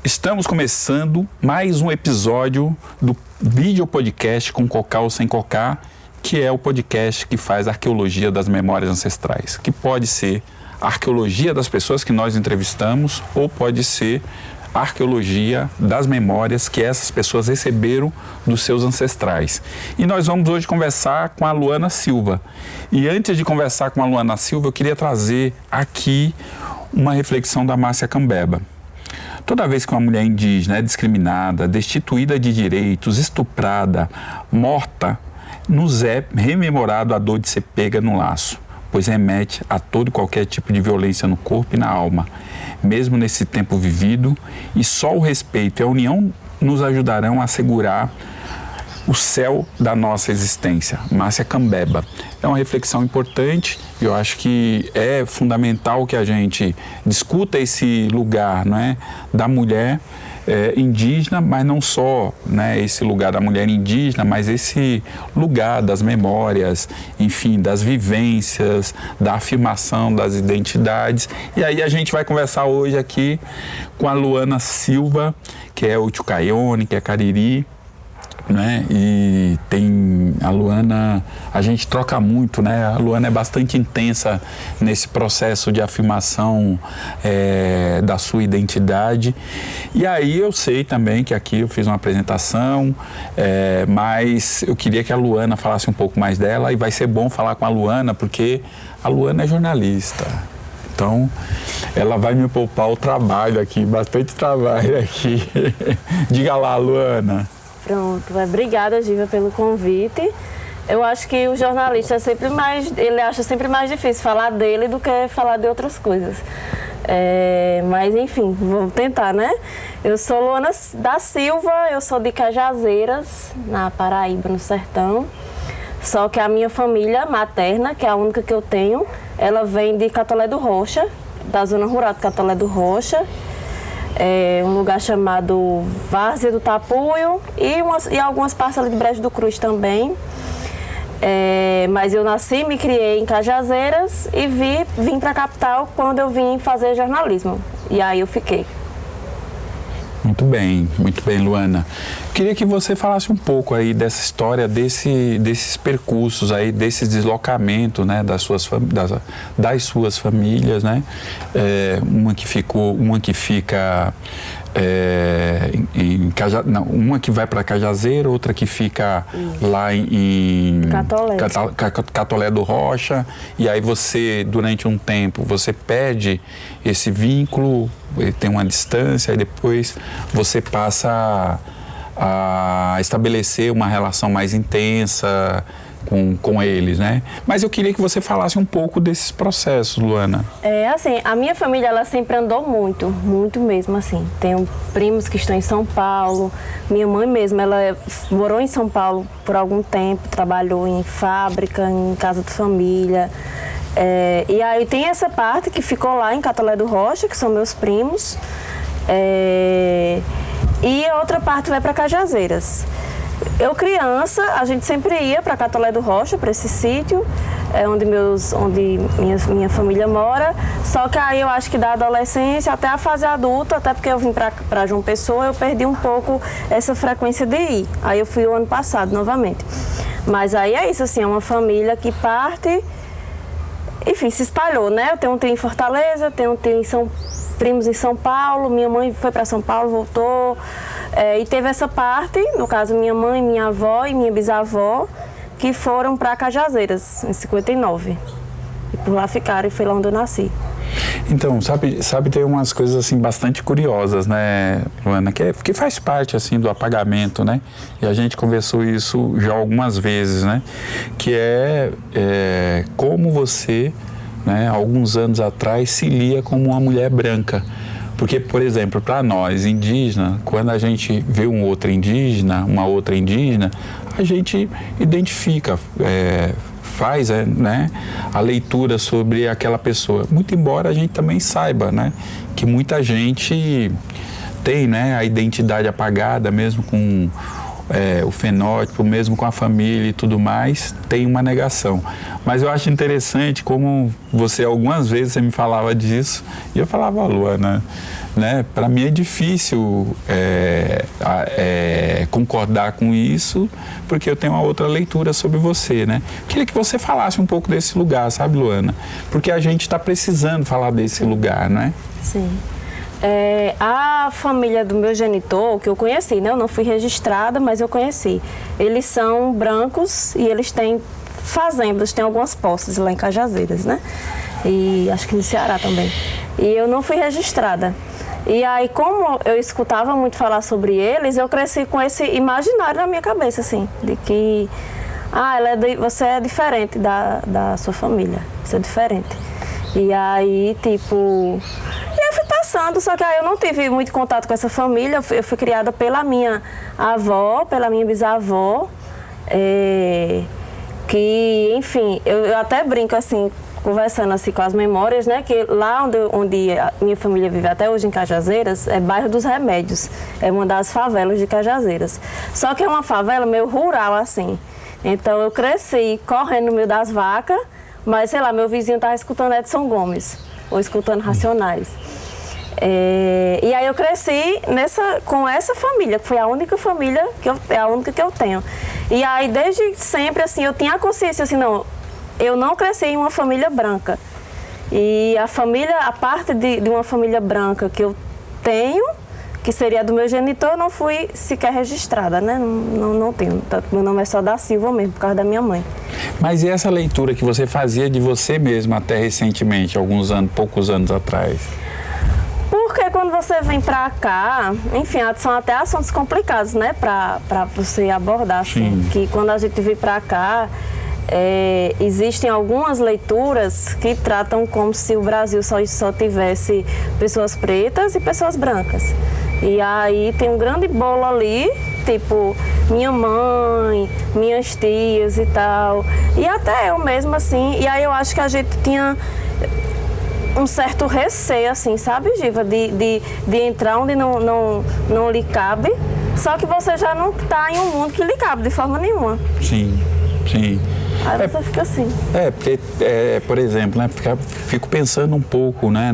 Estamos começando mais um episódio do vídeo podcast com Cocar ou Sem Cocar, que é o podcast que faz arqueologia das memórias ancestrais, que pode ser a arqueologia das pessoas que nós entrevistamos ou pode ser a arqueologia das memórias que essas pessoas receberam dos seus ancestrais. E nós vamos hoje conversar com a Luana Silva. E antes de conversar com a Luana Silva, eu queria trazer aqui uma reflexão da Márcia Cambeba. Toda vez que uma mulher indígena é discriminada, destituída de direitos, estuprada, morta, nos é rememorado a dor de ser pega no laço, pois remete a todo e qualquer tipo de violência no corpo e na alma, mesmo nesse tempo vivido, e só o respeito e a união nos ajudarão a assegurar o céu da nossa existência. Márcia Cambeba. É uma reflexão importante, eu acho que é fundamental que a gente discuta esse lugar, não é, da mulher indígena, mas não só, né, esse lugar da mulher indígena, mas esse lugar das memórias, enfim, das vivências, da afirmação das identidades. E aí a gente vai conversar hoje aqui com a Luana Silva, que é Utucaione, que é Cariri, né? E tem a Luana, a gente troca muito, né? A Luana é bastante intensa nesse processo de afirmação da sua identidade. E aí eu sei também que aqui eu fiz uma apresentação, mas eu queria que a Luana falasse um pouco mais dela, e vai ser bom falar com a Luana porque a Luana é jornalista. Então, ela vai me poupar o trabalho aqui, bastante trabalho aqui. Diga lá, Luana. Pronto, obrigada, Giva, pelo convite. Eu acho que o jornalista é sempre ele acha sempre mais difícil falar dele do que falar de outras coisas. Mas enfim, vou tentar, né? Eu sou Luana da Silva, eu sou de Cajazeiras, na Paraíba, no sertão. Só que a minha família materna, que é a única que eu tenho, ela vem de Catolé do Rocha, da zona rural de Catolé do Rocha. Um lugar chamado Várzea do Tapuio e algumas partes ali de Brejo do Cruz também. Mas eu nasci, me criei em Cajazeiras e vim para a capital quando eu vim fazer jornalismo. E aí eu fiquei. Muito bem, Luana. Queria que você falasse um pouco aí dessa história, desses percursos aí, desses deslocamentos, né, das suas famílias, né? Uma que fica uma que vai para Cajazeira, outra que fica lá em Catolé do Rocha, e aí você, durante um tempo, você perde esse vínculo, tem uma distância, e depois você passa a estabelecer uma relação mais intensa com eles, né? Mas eu queria que você falasse um pouco desses processos, Luana. Assim, a minha família, ela sempre andou muito, muito mesmo, assim. Tenho primos que estão em São Paulo, minha mãe mesmo, ela morou em São Paulo por algum tempo, trabalhou em fábrica, em casa de família. E aí tem essa parte que ficou lá em Catolé do Rocha, que são meus primos. E a outra parte vai para Cajazeiras. Eu criança, a gente sempre ia para Catolé do Rocha, para esse sítio, onde minha família mora. Só que aí eu acho que da adolescência até a fase adulta, até porque eu vim para João Pessoa, eu perdi um pouco essa frequência de ir. Aí eu fui o ano passado novamente. Mas aí é isso, assim, é uma família que parte, enfim, se espalhou, né? Eu tenho um tio em Fortaleza, tenho um tio primos em São Paulo, minha mãe foi para São Paulo, voltou. E teve essa parte, no caso minha mãe, minha avó e minha bisavó, que foram para Cajazeiras, em 59. E por lá ficaram, e foi lá onde eu nasci. Então, sabe, tem umas coisas assim bastante curiosas, né, Luana, que faz parte assim do apagamento, né? E a gente conversou isso já algumas vezes, né? Que é como você, né, alguns anos atrás, se lia como uma mulher branca. Porque, por exemplo, para nós indígenas, quando a gente vê uma outra indígena, a gente identifica, faz, né, a leitura sobre aquela pessoa. Muito embora a gente também saiba, né, que muita gente tem, né, a identidade apagada, mesmo com o fenótipo, mesmo com a família e tudo mais, tem uma negação. Mas eu acho interessante como algumas vezes você me falava disso, e eu falava, Luana, né, para mim é difícil concordar com isso, porque eu tenho uma outra leitura sobre você, né? Queria que você falasse um pouco desse lugar, sabe, Luana? Porque a gente está precisando falar desse lugar, não é? Sim. A família do meu genitor, que eu conheci, né? Eu não fui registrada, mas eu conheci. Eles são brancos e eles têm fazendas, têm algumas posses lá em Cajazeiras, né? E acho que no Ceará também. E eu não fui registrada. E aí, como eu escutava muito falar sobre eles, eu cresci com esse imaginário na minha cabeça, assim, de que você é diferente da sua família, você é diferente. E aí, tipo... E eu fui passando, só que aí eu não tive muito contato com essa família. Eu fui criada pela minha avó, pela minha bisavó, que, enfim, eu até brinco, assim, conversando assim com as memórias, né, que lá onde a minha família vive até hoje, em Cajazeiras, é bairro dos Remédios, é uma das favelas de Cajazeiras. Só que é uma favela meio rural, assim. Então eu cresci correndo no meio das vacas, mas, sei lá, meu vizinho estava escutando Edson Gomes, ou escutando Racionais. E aí eu cresci com essa família, que foi a única família, a única que eu tenho. E aí, desde sempre, assim, eu tinha a consciência, assim, não, eu não cresci em uma família branca. E a parte de uma família branca que eu tenho, que seria do meu genitor, eu não fui sequer registrada, né? Não tenho. Meu nome é só da Silva mesmo, por causa da minha mãe. Mas e essa leitura que você fazia de você mesma até recentemente, poucos anos atrás? Porque quando você vem pra cá, enfim, são até assuntos complicados, né? Pra você abordar, assim. Sim. Que quando a gente vem pra cá, existem algumas leituras que tratam como se o Brasil só tivesse pessoas pretas e pessoas brancas. E aí tem um grande bolo ali, tipo, minha mãe, minhas tias e tal. E até eu mesma, assim. E aí eu acho que a gente tinha um certo receio, assim, sabe, Giva? De entrar onde não lhe cabe. Só que você já não está em um mundo que lhe cabe de forma nenhuma. Sim, sim. Aí você fica assim. Porque, por exemplo, né, fico pensando um pouco, né,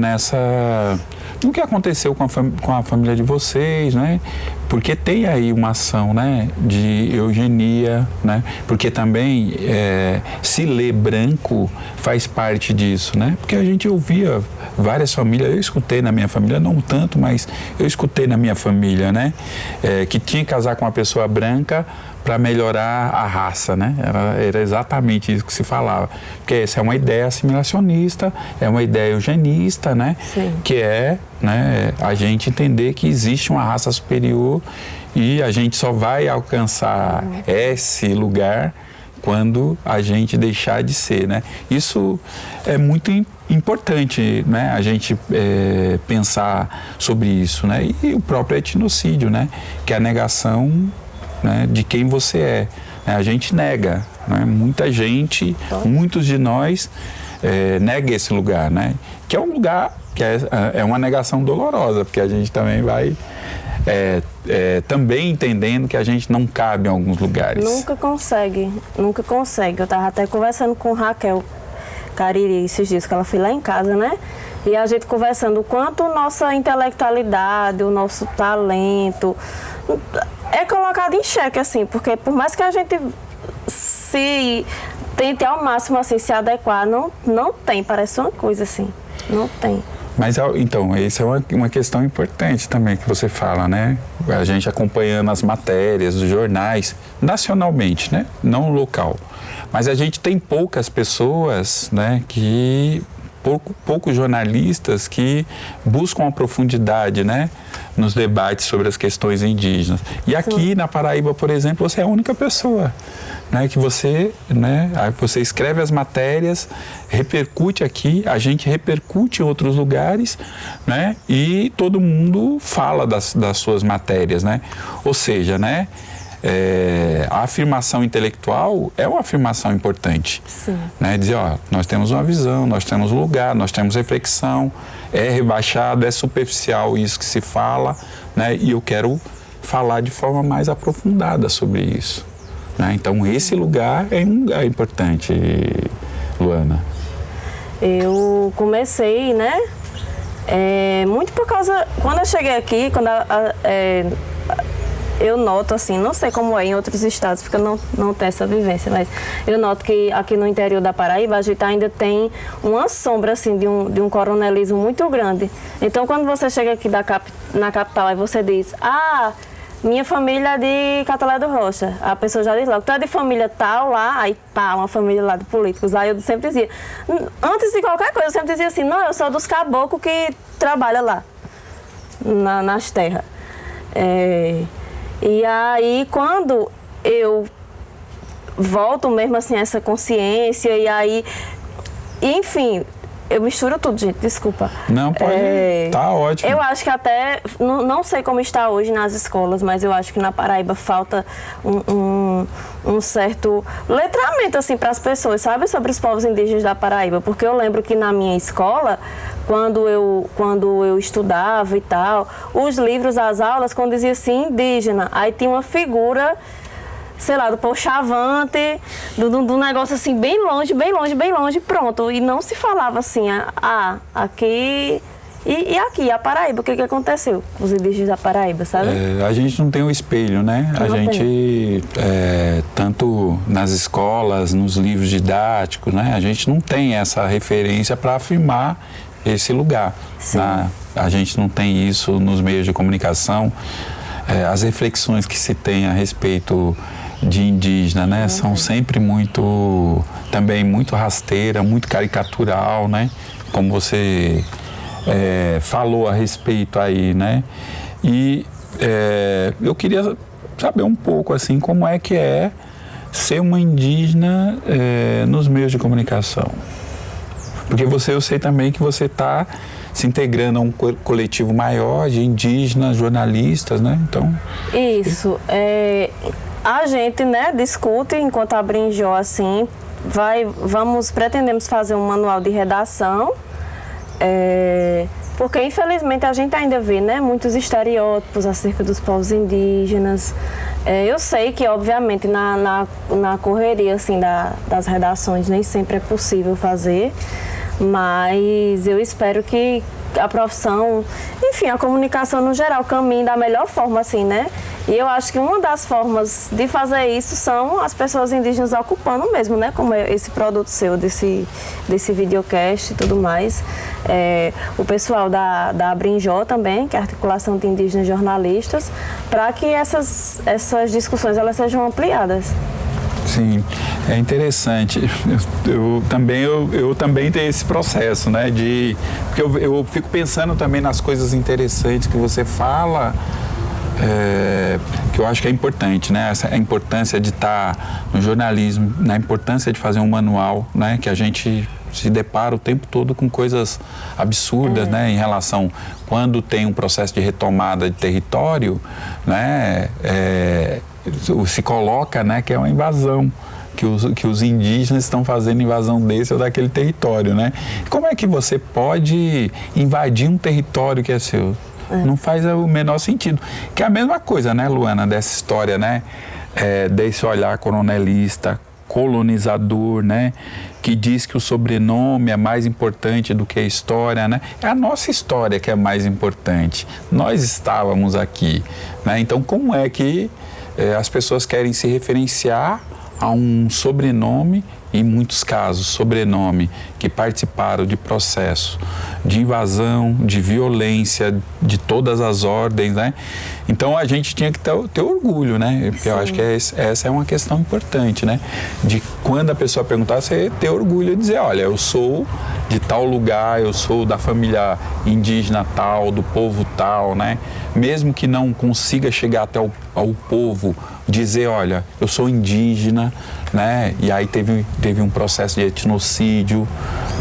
no que aconteceu com a família de vocês, né? Porque tem aí uma ação, né, de eugenia, né? Porque também se ler branco faz parte disso, né? Porque a gente ouvia várias famílias, eu escutei na minha família, não tanto, mas eu escutei na minha família, né? Que tinha que casar com uma pessoa branca para melhorar a raça, né? Era exatamente isso que se falava. Porque essa é uma ideia assimilacionista, é uma ideia eugenista, né? Sim. Que né, a gente entender que existe uma raça superior e a gente só vai alcançar esse lugar quando a gente deixar de ser, né? Isso é muito importante, né? A gente pensar sobre isso, né? E o próprio etnocídio, né? Que é a negação, né, de quem você é. A gente nega, né? Muita gente, muitos de nós nega esse lugar, né? Que é um lugar que é uma negação dolorosa, porque a gente também vai também entendendo que a gente não cabe em alguns lugares. Nunca consegue. Eu estava até conversando com Raquel Cariri esses dias, que ela foi lá em casa, né? E a gente conversando o quanto nossa intelectualidade, o nosso talento é colocado em xeque, assim, porque por mais que a gente se tente ao máximo, assim, se adequar, não tem, parece uma coisa assim, não tem. Mas, então, isso é uma questão importante também que você fala, né? A gente acompanhando as matérias, os jornais, nacionalmente, né? Não local. Mas a gente tem poucas pessoas, né, poucos jornalistas que buscam a profundidade, né, nos debates sobre as questões indígenas. E aqui na Paraíba, por exemplo, você é a única pessoa, né, que você escreve as matérias, repercute aqui, a gente repercute em outros lugares, né, e todo mundo fala das suas matérias, né? Ou seja, né, a afirmação intelectual é uma afirmação importante. Sim. Né? Dizer, nós temos uma visão, nós temos lugar, nós temos reflexão, é rebaixado, é superficial isso que se fala, né? E eu quero falar de forma mais aprofundada sobre isso, né? Então, esse lugar é um lugar importante, Luana. Eu comecei, né? Muito por causa... Quando eu cheguei aqui, eu noto, assim, não sei como é em outros estados, porque eu não tenho essa vivência, mas eu noto que aqui no interior da Paraíba, a gente ainda tem uma sombra, assim, de um coronelismo muito grande. Então, quando você chega aqui na capital e você diz, minha família é de Catolé do Rocha, a pessoa já diz logo, tu é de família tal lá, aí pá, uma família lá de políticos. Aí eu sempre dizia, antes de qualquer coisa, eu sempre dizia assim, não, eu sou dos caboclos que trabalham lá, nas terras. E aí, quando eu volto mesmo assim, essa consciência, e aí, enfim, eu misturo tudo, gente, desculpa. Não, pode, tá ótimo. Eu acho que até, não sei como está hoje nas escolas, mas eu acho que na Paraíba falta um certo letramento, assim, para as pessoas, sabe, sobre os povos indígenas da Paraíba, porque eu lembro que na minha escola, quando eu estudava e tal, os livros, as aulas, quando dizia assim, indígena, aí tinha uma figura, sei lá, do povo chavante, do negócio assim, bem longe, pronto. E não se falava assim, aqui... E aqui, a Paraíba, o que aconteceu com os indígenas da Paraíba, sabe? A gente não tem um espelho, né? A gente, tanto nas escolas, nos livros didáticos, né? A gente não tem essa referência para afirmar esse lugar. A gente não tem isso nos meios de comunicação. As reflexões que se tem a respeito de indígena, né? São sempre também muito rasteira, muito caricatural, né? Como você falou a respeito aí, né? E eu queria saber um pouco, assim, como é que é ser uma indígena nos meios de comunicação. Porque eu sei também que você está se integrando a um coletivo maior de indígenas, jornalistas, né? Então... Isso. A gente, né, discute enquanto a Brinjó, assim, pretendemos fazer um manual de redação, porque infelizmente a gente ainda vê, né, muitos estereótipos acerca dos povos indígenas. Eu sei que, obviamente, na correria, assim, das redações nem sempre é possível fazer, mas eu espero que a profissão, enfim, a comunicação no geral caminhe da melhor forma, assim, né? E eu acho que uma das formas de fazer isso são as pessoas indígenas ocupando mesmo, né? Como esse produto seu, desse videocast e tudo mais. O pessoal da Brinjó também, que é a Articulação de Indígenas Jornalistas, para que essas discussões elas sejam ampliadas. Sim, é interessante. Eu também tenho esse processo, né? Porque eu fico pensando também nas coisas interessantes que você fala, que eu acho que é importante, né? A importância de estar no jornalismo, na importância de fazer um manual, né? Que a gente se depara o tempo todo com coisas absurdas, né? Em relação, quando tem um processo de retomada de território, né? Se coloca, né, que é uma invasão, que os indígenas estão fazendo invasão desse ou daquele território, né? Como é que você pode invadir um território que é seu? Não faz o menor sentido. Que é a mesma coisa, né, Luana, dessa história, né? Desse olhar coronelista, colonizador, né? Que diz que o sobrenome é mais importante do que a história, né? É a nossa história que é mais importante. Nós estávamos aqui, né? Então, como é que as pessoas querem se referenciar a um sobrenome, em muitos casos, sobrenome que participaram de processo de invasão, de violência, de todas as ordens, né? Então a gente tinha que ter orgulho, né? Porque eu acho que essa é uma questão importante, né? De quando a pessoa perguntar, você ter orgulho de dizer, olha, eu sou de tal lugar, eu sou da família indígena tal, do povo tal, né? Mesmo que não consiga chegar até ao povo, dizer, olha, eu sou indígena, né? E aí teve um processo de etnocídio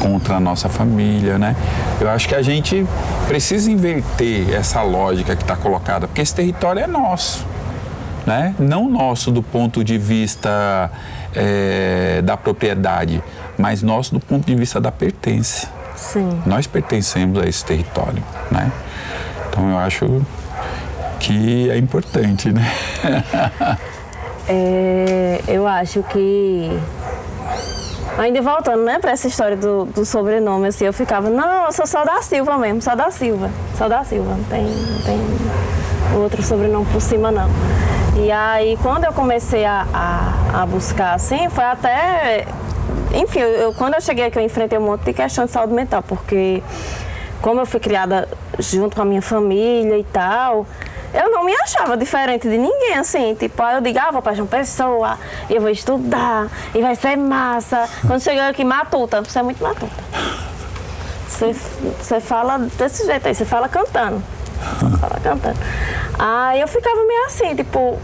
contra a nossa família, né? Eu acho que a gente precisa inverter essa lógica que está colocada, porque esse território é nosso, né? Não nosso do ponto de vista da propriedade, mas nosso do ponto de vista da pertença. Sim. Nós pertencemos a esse território, né? Então eu acho que é importante, né? Eu acho que, ainda voltando, né, para essa história do sobrenome, assim, eu ficava, não, eu sou só da Silva mesmo, só da Silva, não tem outro sobrenome por cima, não. E aí, quando eu comecei a buscar, assim, foi até, enfim, quando eu cheguei aqui, eu enfrentei um monte de questão de saúde mental, porque como eu fui criada junto com a minha família e tal, eu não me achava diferente de ninguém, assim, tipo, aí eu digo, vou para João Pessoa, e eu vou estudar, e vai ser massa. Quando cheguei aqui, matuta, você é muito matuta. Você fala desse jeito aí, você fala cantando. Aí eu ficava meio assim, tipo,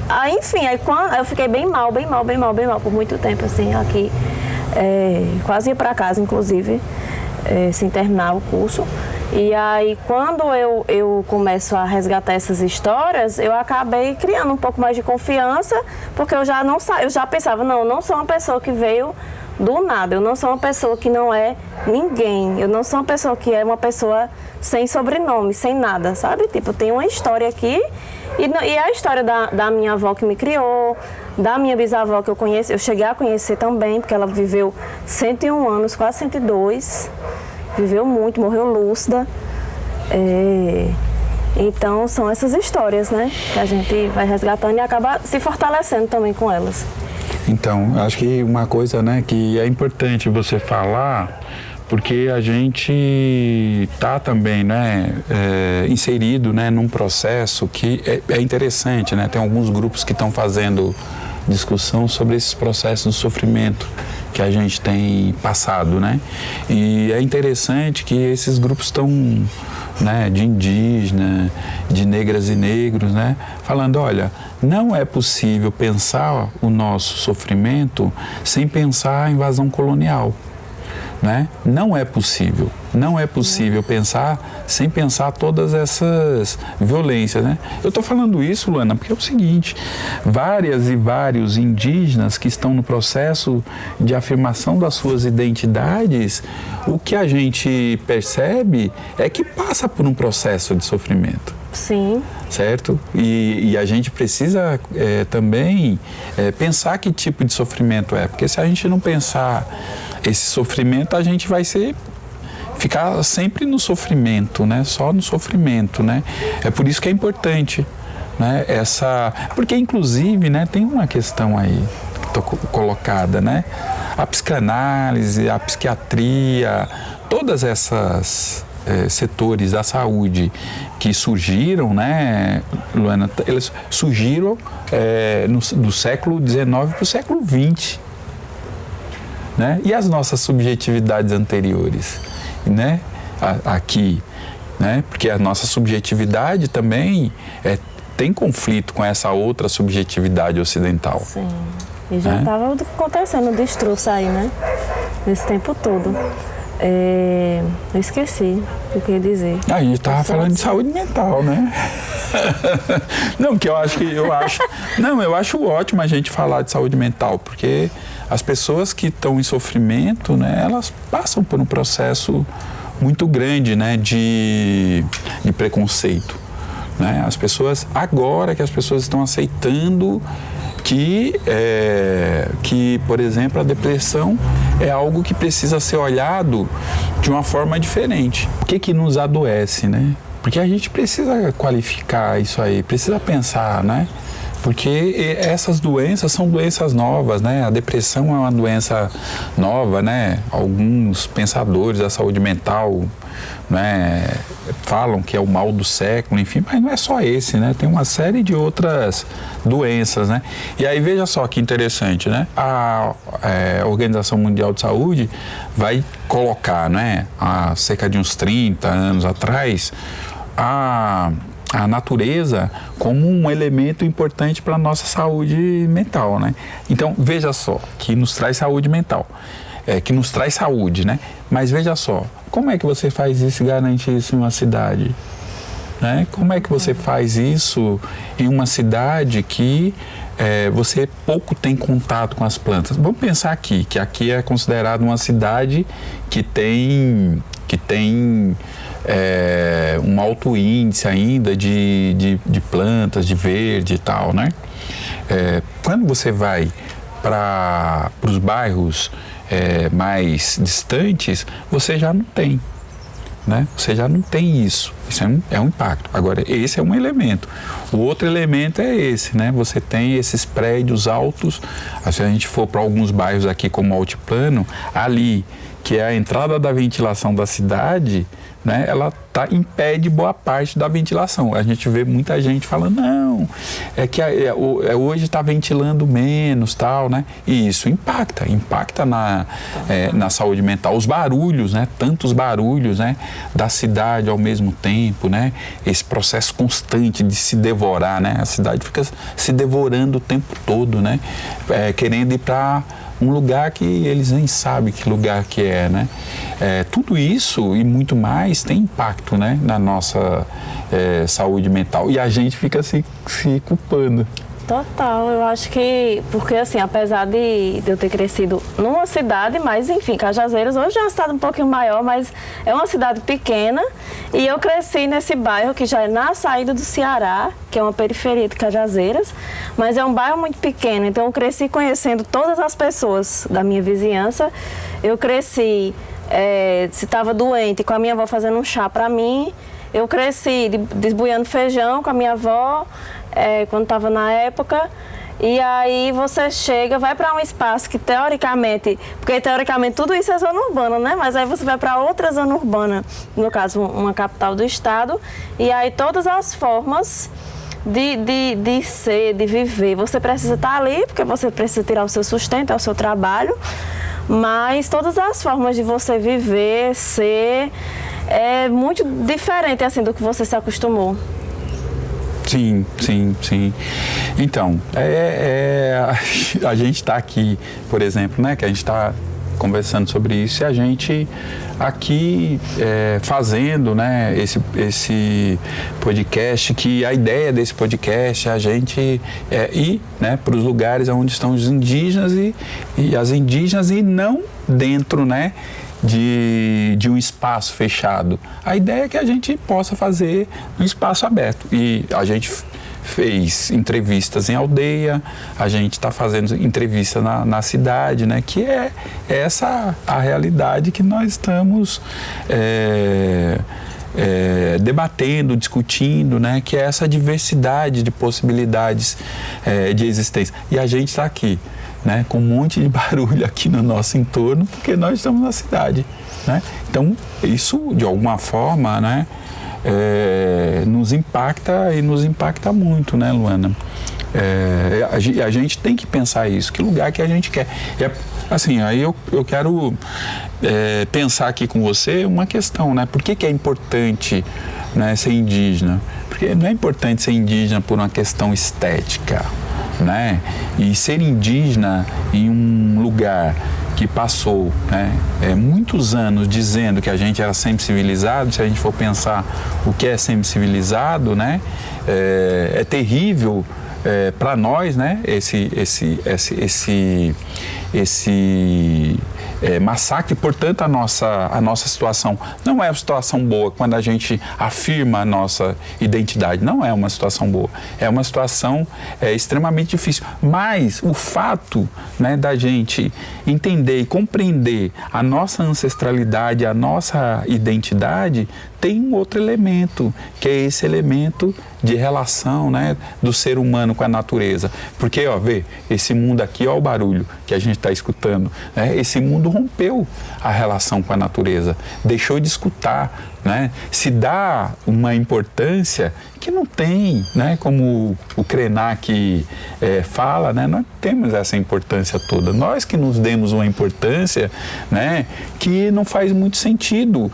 aí enfim, aí eu fiquei bem mal por muito tempo, assim, aqui, quase ia para casa, inclusive, sem terminar o curso. E aí, quando eu começo a resgatar essas histórias, eu acabei criando um pouco mais de confiança, porque eu já pensava, não, eu não sou uma pessoa que veio do nada, eu não sou uma pessoa que não é ninguém, eu não sou uma pessoa que é uma pessoa sem sobrenome, sem nada, sabe? Tipo, tem uma história aqui, e a história da minha avó que me criou, da minha bisavó que eu cheguei a conhecer também, porque ela viveu 101 anos, quase 102, viveu muito, morreu lúcida. Então são essas histórias, né, que a gente vai resgatando e acaba se fortalecendo também com elas. Então, acho que uma coisa, né, que é importante você falar, porque a gente está também, né, inserido, né, num processo que é interessante, né, tem alguns grupos que estão fazendo discussão sobre esses processos de sofrimento que a gente tem passado, né? E é interessante que esses grupos estão, né, de indígena, de negras e negros, né, falando, olha, não é possível pensar o nosso sofrimento sem pensar a invasão colonial, né? Não é possível pensar sem pensar todas essas violências, né? Eu estou falando isso, Luana, porque é o seguinte, várias e vários indígenas que estão no processo de afirmação das suas identidades, o que a gente percebe é que passa por um processo de sofrimento. Sim. Certo? E a gente precisa também pensar que tipo de sofrimento é, porque se a gente não pensar esse sofrimento, a gente vai ficar sempre no sofrimento, né? Só no sofrimento, né? É por isso que é importante, né? Porque inclusive, né, tem uma questão aí colocada, né? A psicanálise, a psiquiatria, todas essas setores da saúde que surgiram, né, Luana, eles surgiram do século XIX para o século XX, né? E as nossas subjetividades anteriores, né, aqui, né? Porque a nossa subjetividade também tem conflito com essa outra subjetividade ocidental. Sim, e já estava acontecendo o destroço aí, né, nesse tempo todo. Eu esqueci o que eu ia dizer. A gente estava falando de saúde mental, né? Não, porque eu acho ótimo a gente falar de saúde mental, porque as pessoas que estão em sofrimento, né, elas passam por um processo muito grande, né, de preconceito, né? Agora que as pessoas estão aceitando que, por exemplo, a depressão é algo que precisa ser olhado de uma forma diferente. O que nos adoece, né? Porque a gente precisa qualificar isso aí, precisa pensar, né? Porque essas doenças são doenças novas, né? A depressão é uma doença nova, né? Alguns pensadores da saúde mental, né, falam que é o mal do século, enfim, mas não é só esse, né? Tem uma série de outras doenças, né? E aí veja só que interessante, né? A Organização Mundial de Saúde vai colocar, né, há cerca de uns 30 anos atrás, a natureza como um elemento importante para a nossa saúde mental, né? Então, veja só, que nos traz saúde mental, que nos traz saúde, né? Mas veja só, como é que você faz isso e garante isso em uma cidade? Né? Como é que você faz isso em uma cidade que você pouco tem contato com as plantas? Vamos pensar aqui, que aqui é considerado uma cidade que tem um alto índice ainda de plantas, de verde e tal, né? Quando você vai para os bairros mais distantes, você já não tem, né? Você já não tem isso. Isso é um impacto. Agora, esse é um elemento. O outro elemento é esse, né? Você tem esses prédios altos. Se a gente for para alguns bairros aqui como Altiplano, ali, que é a entrada da ventilação da cidade, né? Ela impede boa parte da ventilação. A gente vê muita gente falando, não, é que hoje está ventilando menos, tal, né? E isso impacta na saúde mental. Os barulhos, né? Tantos barulhos, né? Da cidade ao mesmo tempo, né? Esse processo constante de se devorar, né? A cidade fica se devorando o tempo todo, né? Querendo ir para um lugar que eles nem sabem que lugar que é, né? Tudo isso e muito mais tem impacto, né, na nossa saúde mental. E a gente fica se culpando. Total, eu acho que, porque assim, apesar de eu ter crescido numa cidade, mas enfim, Cajazeiras hoje é uma cidade um pouquinho maior, mas é uma cidade pequena, e eu cresci nesse bairro que já é na saída do Ceará, que é uma periferia de Cajazeiras, mas é um bairro muito pequeno, então eu cresci conhecendo todas as pessoas da minha vizinhança. Eu cresci, se estava doente, com a minha avó fazendo um chá para mim. Eu cresci desbuiando feijão com a minha avó, quando estava na época. E aí você chega, vai para um espaço que teoricamente, porque teoricamente tudo isso é zona urbana, né? Mas aí você vai para outra zona urbana, no caso uma capital do estado, e aí todas as formas de ser, de viver, você precisa estar ali, porque você precisa tirar o seu sustento, é o seu trabalho, mas todas as formas de você viver, ser, é muito diferente assim do que você se acostumou. Sim. Então, a gente está aqui, por exemplo, né, que a gente está conversando sobre isso, e a gente aqui fazendo, né, esse podcast, que a ideia desse podcast é a gente ir, né, para os lugares onde estão os indígenas e as indígenas, e não dentro, né, de um espaço fechado. A ideia é que a gente possa fazer um espaço aberto. E a gente fez entrevistas em aldeia, a gente está fazendo entrevista na cidade, né? Que é essa a realidade que nós estamos debatendo, discutindo, né? Que é essa diversidade de possibilidades de existência. E a gente está aqui, né, com um monte de barulho aqui no nosso entorno, porque nós estamos na cidade, né? Então, isso, de alguma forma, né, nos impacta, e nos impacta muito, né, Luana? A gente tem que pensar isso, que lugar que a gente quer. Assim, aí eu quero pensar aqui com você uma questão, né? Por que é importante, né, ser indígena? Porque não é importante ser indígena por uma questão estética, né? E ser indígena em um lugar que passou, né, muitos anos dizendo que a gente era sempre civilizado. Se a gente for pensar o que é sempre civilizado, né, é terrível para nós, né, esse massacre. Portanto, a nossa situação não é uma situação boa. Quando a gente afirma a nossa identidade, não é uma situação boa, é uma situação extremamente difícil. Mas o fato, né, da gente entender e compreender a nossa ancestralidade, a nossa identidade, tem um outro elemento, que é esse elemento de relação, né, do ser humano com a natureza. Porque, vê, esse mundo aqui, o barulho que a gente está escutando, né, esse mundo rompeu a relação com a natureza, deixou de escutar, né, se dá uma importância que não tem, né, como o Krenak fala, né, nós temos essa importância toda. Nós que nos demos uma importância, né, que não faz muito sentido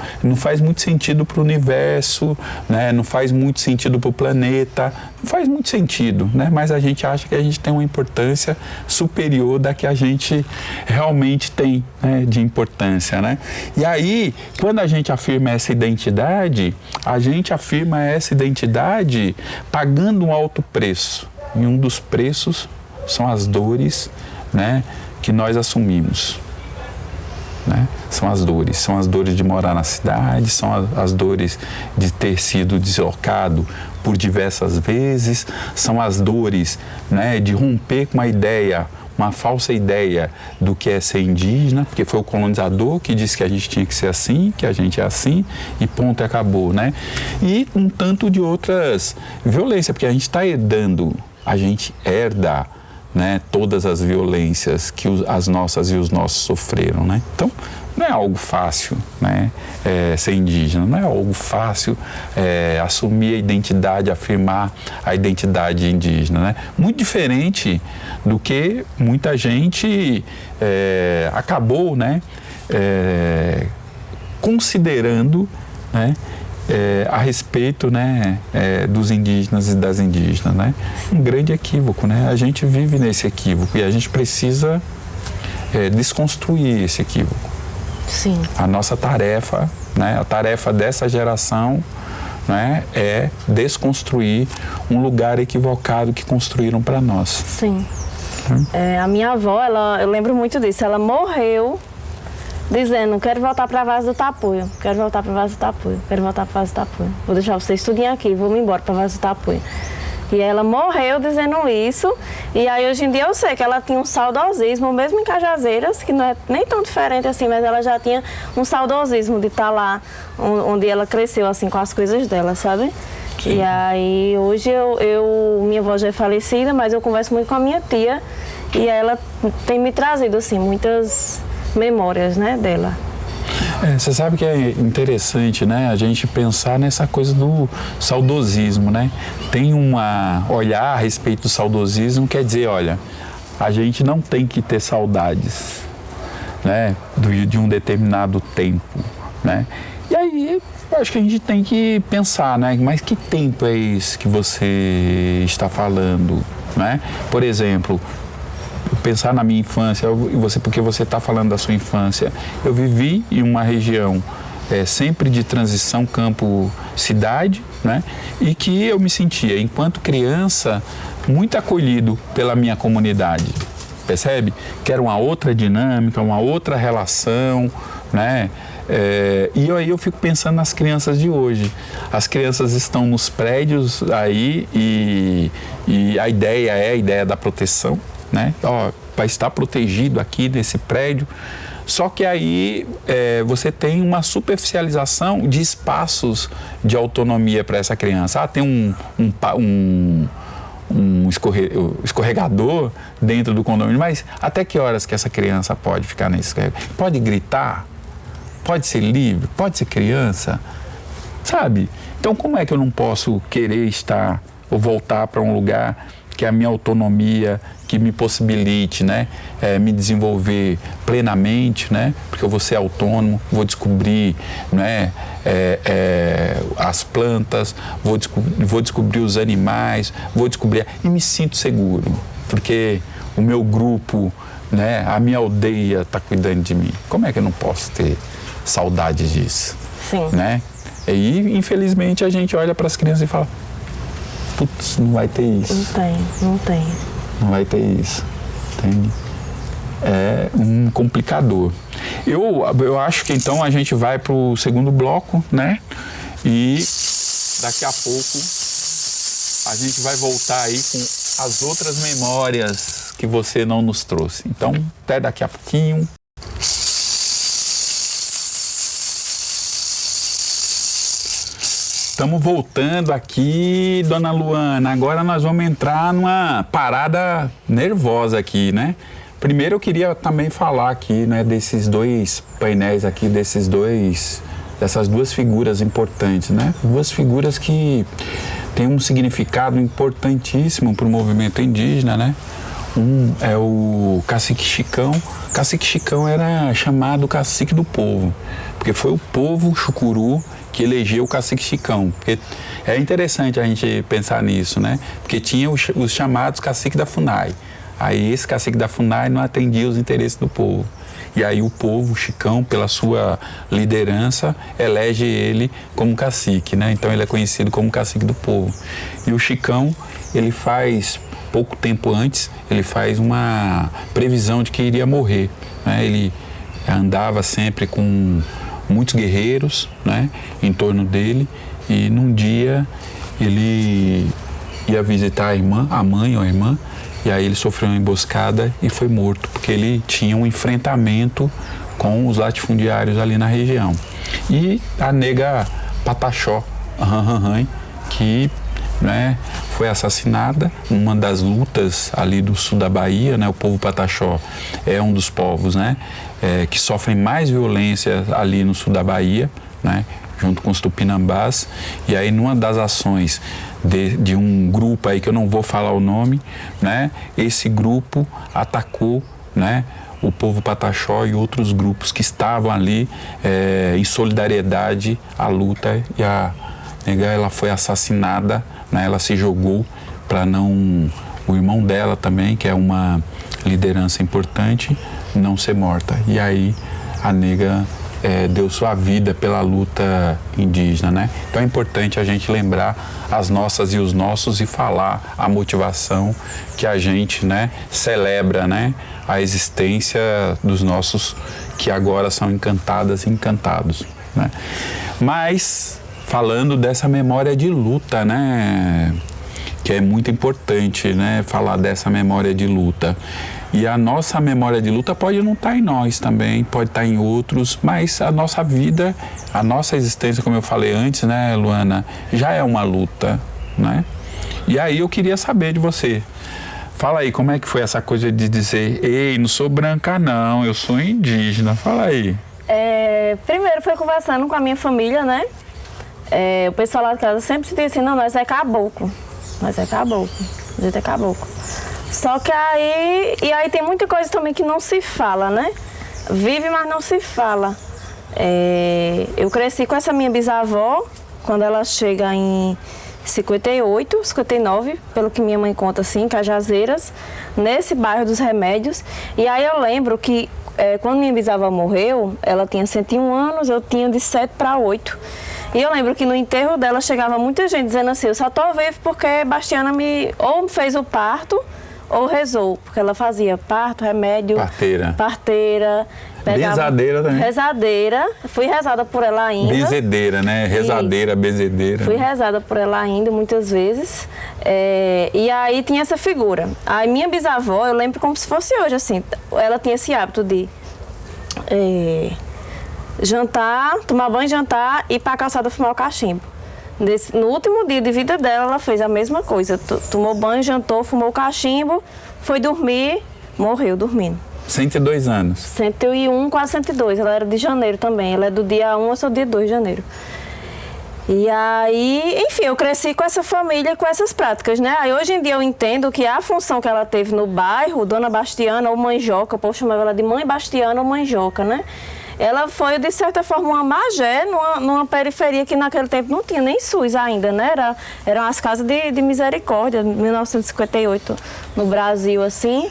para o universo, né, não faz muito sentido para o planeta, não faz muito sentido, né, mas a gente acha que a gente tem uma importância superior da que a gente realmente tem, né, de importância, né? E aí, quando a gente afirma essa identidade, a gente afirma essa identidade pagando um alto preço. E um dos preços são as dores, né, que nós assumimos. né? São as dores de morar na cidade, são as dores de ter sido deslocado por diversas vezes, são as dores, né, de romper com uma falsa ideia do que é ser indígena, porque foi o colonizador que disse que a gente tinha que ser assim, que a gente é assim, e ponto, acabou, né? E um tanto de outras violências, porque a gente herda, né, todas as violências que as nossas e os nossos sofreram, né? Então, não é algo fácil, né, ser indígena, não é algo fácil assumir a identidade, afirmar a identidade indígena, né? Muito diferente do que muita gente acabou, né, considerando, né, a respeito, né, dos indígenas e das indígenas, né? Um grande equívoco, né? A gente vive nesse equívoco e a gente precisa desconstruir esse equívoco. Sim. A nossa tarefa, né, a tarefa dessa geração, né, é desconstruir um lugar equivocado que construíram para nós. Sim. A minha avó, eu lembro muito disso, ela morreu dizendo: quero voltar para Vaz do Tapuio, quero voltar para Vaz do Tapuio, quero voltar para Vaz do Tapuio. Vou deixar vocês tudinho aqui, vou me embora para Vaz do Tapuio. E ela morreu dizendo isso, e aí hoje em dia eu sei que ela tinha um saudosismo, mesmo em Cajazeiras, que não é nem tão diferente assim, mas ela já tinha um saudosismo de estar lá onde ela cresceu, assim, com as coisas dela, sabe? Sim. E aí hoje minha avó já é falecida, mas eu converso muito com a minha tia, e ela tem me trazido, assim, muitas memórias, né, dela. Você sabe que é interessante, né, a gente pensar nessa coisa do saudosismo, né? Tem olhar a respeito do saudosismo, quer dizer, olha, a gente não tem que ter saudades, né, de um determinado tempo, né? E aí, eu acho que a gente tem que pensar, né, mas que tempo é esse que você está falando, né? Por exemplo, pensar na minha infância, porque você está falando da sua infância. Eu vivi em uma região sempre de transição campo-cidade, né? E que eu me sentia, enquanto criança, muito acolhido pela minha comunidade. Percebe? Que era uma outra dinâmica, uma outra relação, né? E aí eu fico pensando nas crianças de hoje. As crianças estão nos prédios aí e a ideia é a ideia da proteção, né? Vai estar protegido aqui nesse prédio. Só que aí você tem uma superficialização de espaços de autonomia para essa criança. Tem um escorregador dentro do condomínio, mas até que horas que essa criança pode ficar nesse escorregador? Pode gritar? Pode ser livre? Pode ser criança? Sabe? Então, como é que eu não posso querer estar ou voltar para um lugar que a minha autonomia, que me possibilite, né, me desenvolver plenamente, né, porque eu vou ser autônomo, vou descobrir, né, as plantas, vou descobrir os animais, e me sinto seguro, porque o meu grupo, né, a minha aldeia está cuidando de mim. Como é que eu não posso ter saudade disso? Sim. Né? E infelizmente a gente olha para as crianças e fala: putz, não vai ter isso. Não tem. Não vai ter isso, entende? É um complicador. Eu acho que então a gente vai para o segundo bloco, né? E daqui a pouco a gente vai voltar aí com as outras memórias que você não nos trouxe. Então, até daqui a pouquinho. Estamos voltando aqui, dona Luana. Agora nós vamos entrar numa parada nervosa aqui, né? Primeiro eu queria também falar aqui, né, desses dois painéis aqui, dessas duas figuras importantes, né? Duas figuras que têm um significado importantíssimo para o movimento indígena, né? Um é o Cacique Chicão. Cacique Chicão era chamado Cacique do Povo, porque foi o povo chucuru que elegeu o Cacique Chicão. Porque é interessante a gente pensar nisso, né? Porque tinha os chamados Cacique da FUNAI. Aí esse Cacique da FUNAI não atendia os interesses do povo. E aí o povo, o Chicão, pela sua liderança, elege ele como cacique, né? Então ele é conhecido como Cacique do Povo. E o Chicão, ele faz, pouco tempo antes, ele faz uma previsão de que iria morrer, né? Ele andava sempre com muitos guerreiros, né, em torno dele, e num dia ele ia visitar a mãe ou a irmã, e aí ele sofreu uma emboscada e foi morto, porque ele tinha um enfrentamento com os latifundiários ali na região. E a nega Pataxó, que, né, foi assassinada numa das lutas ali do sul da Bahia, né? O povo Pataxó é um dos povos, né, que sofrem mais violência ali no sul da Bahia, né, junto com os Tupinambás. E aí, numa das ações de um grupo aí que eu não vou falar o nome, né, esse grupo atacou, né, o povo Pataxó e outros grupos que estavam ali em solidariedade à luta, e a nega, ela foi assassinada, né, ela se jogou para não, o irmão dela também, que é uma liderança importante, não ser morta. E aí a nega deu sua vida pela luta indígena, né? Então é importante a gente lembrar as nossas e os nossos e falar a motivação que a gente, né, celebra, né, a existência dos nossos que agora são encantadas e encantados, né? Mas falando dessa memória de luta, né, que é muito importante, né, falar dessa memória de luta. E a nossa memória de luta pode não estar em nós também, pode estar em outros, mas a nossa vida, a nossa existência, como eu falei antes, né, Luana, já é uma luta, né? E aí eu queria saber de você. Fala aí, como é que foi essa coisa de dizer, ei, não sou branca não, eu sou indígena. Fala aí. Primeiro foi conversando com a minha família, né? O pessoal lá de casa sempre se dizia assim, não, nós é caboclo. Nós é caboclo, a gente é caboclo. Só que aí tem muita coisa também que não se fala, né? Vive, mas não se fala. Eu cresci com essa minha bisavó, quando ela chega em 58, 59, pelo que minha mãe conta assim, Cajazeiras, nesse bairro dos Remédios. E aí eu lembro que quando minha bisavó morreu, ela tinha 101 anos, eu tinha de 7 para 8. E eu lembro que no enterro dela chegava muita gente dizendo assim, eu só tô vivo porque Bastiana ou fez o parto ou rezou, porque ela fazia parto, remédio, parteira, rezadeira também. Rezadeira, fui rezada por ela ainda. Bezedeira, né? Rezadeira, bezedeira. Fui rezada por ela ainda muitas vezes. E aí tinha essa figura. Aí minha bisavó, eu lembro como se fosse hoje, assim, ela tinha esse hábito de jantar, tomar banho, jantar e ir para a calçada fumar o cachimbo. No último dia de vida dela, ela fez a mesma coisa. Tomou banho, jantou, fumou o cachimbo, foi dormir, morreu dormindo. 102 anos. 101, quase 102. Ela era de janeiro também. Ela é do dia 1, eu sou do dia 2 de janeiro. E aí, enfim, eu cresci com essa família e com essas práticas, né? Aí hoje em dia eu entendo que a função que ela teve no bairro, Dona Bastiana ou Mãe Joca, o povo chamava ela de Mãe Bastiana ou Mãe Joca, né? Ela foi, de certa forma, uma magé numa periferia que naquele tempo não tinha nem SUS ainda, né? Eram as casas de misericórdia, 1958, no Brasil, assim.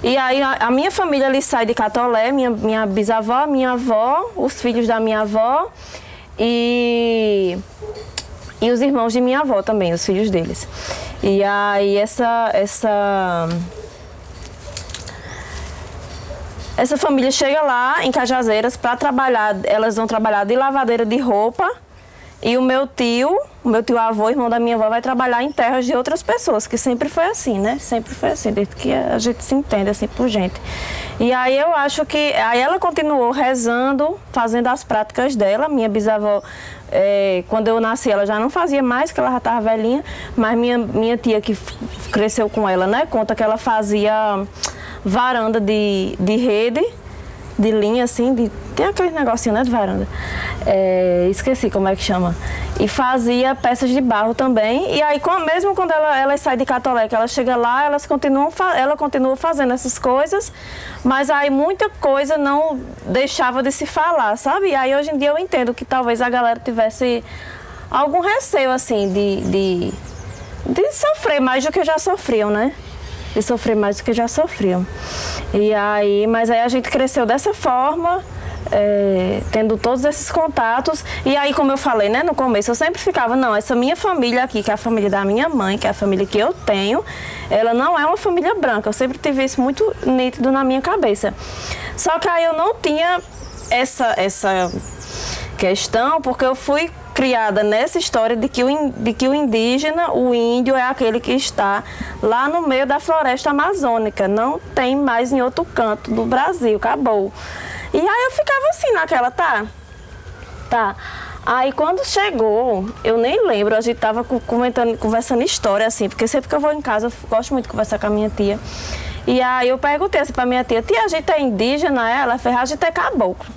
E aí a minha família ali sai de Catolé, minha bisavó, minha avó, os filhos da minha avó e os irmãos de minha avó também, os filhos deles. E aí essa família chega lá em Cajazeiras para trabalhar, elas vão trabalhar de lavadeira de roupa e o meu tio avô, irmão da minha avó, vai trabalhar em terras de outras pessoas, que sempre foi assim, né? Sempre foi assim, desde que a gente se entende assim por gente. E aí eu acho que, aí ela continuou rezando, fazendo as práticas dela, minha bisavó, quando eu nasci ela já não fazia mais, porque ela já estava velhinha, mas minha tia que cresceu com ela, né? Conta que ela fazia varanda de rede, de linha assim, tem aquele negocinho, né, de varanda, esqueci como é que chama, e fazia peças de barro também. E aí mesmo quando ela sai de Catolé, que ela chega lá, ela continua fazendo essas coisas, mas aí muita coisa não deixava de se falar, sabe? E aí hoje em dia eu entendo que talvez a galera tivesse algum receio assim de sofrer mais do que já sofriam, né? De sofrer mais do que já sofriam. Mas aí a gente cresceu dessa forma, tendo todos esses contatos. E aí, como eu falei, né, no começo, eu sempre ficava, não, essa minha família aqui, que é a família da minha mãe, que é a família que eu tenho, ela não é uma família branca. Eu sempre tive isso muito nítido na minha cabeça. Só que aí eu não tinha essa questão, porque eu fui criada nessa história de que o indígena, o índio, é aquele que está lá no meio da floresta amazônica, não tem mais em outro canto do Brasil, acabou. E aí eu ficava assim naquela, tá. Aí quando chegou, eu nem lembro, a gente tava conversando história assim, porque sempre que eu vou em casa, eu gosto muito de conversar com a minha tia. E aí eu perguntei assim pra minha tia, a gente é indígena? Ela fez, a gente é caboclo.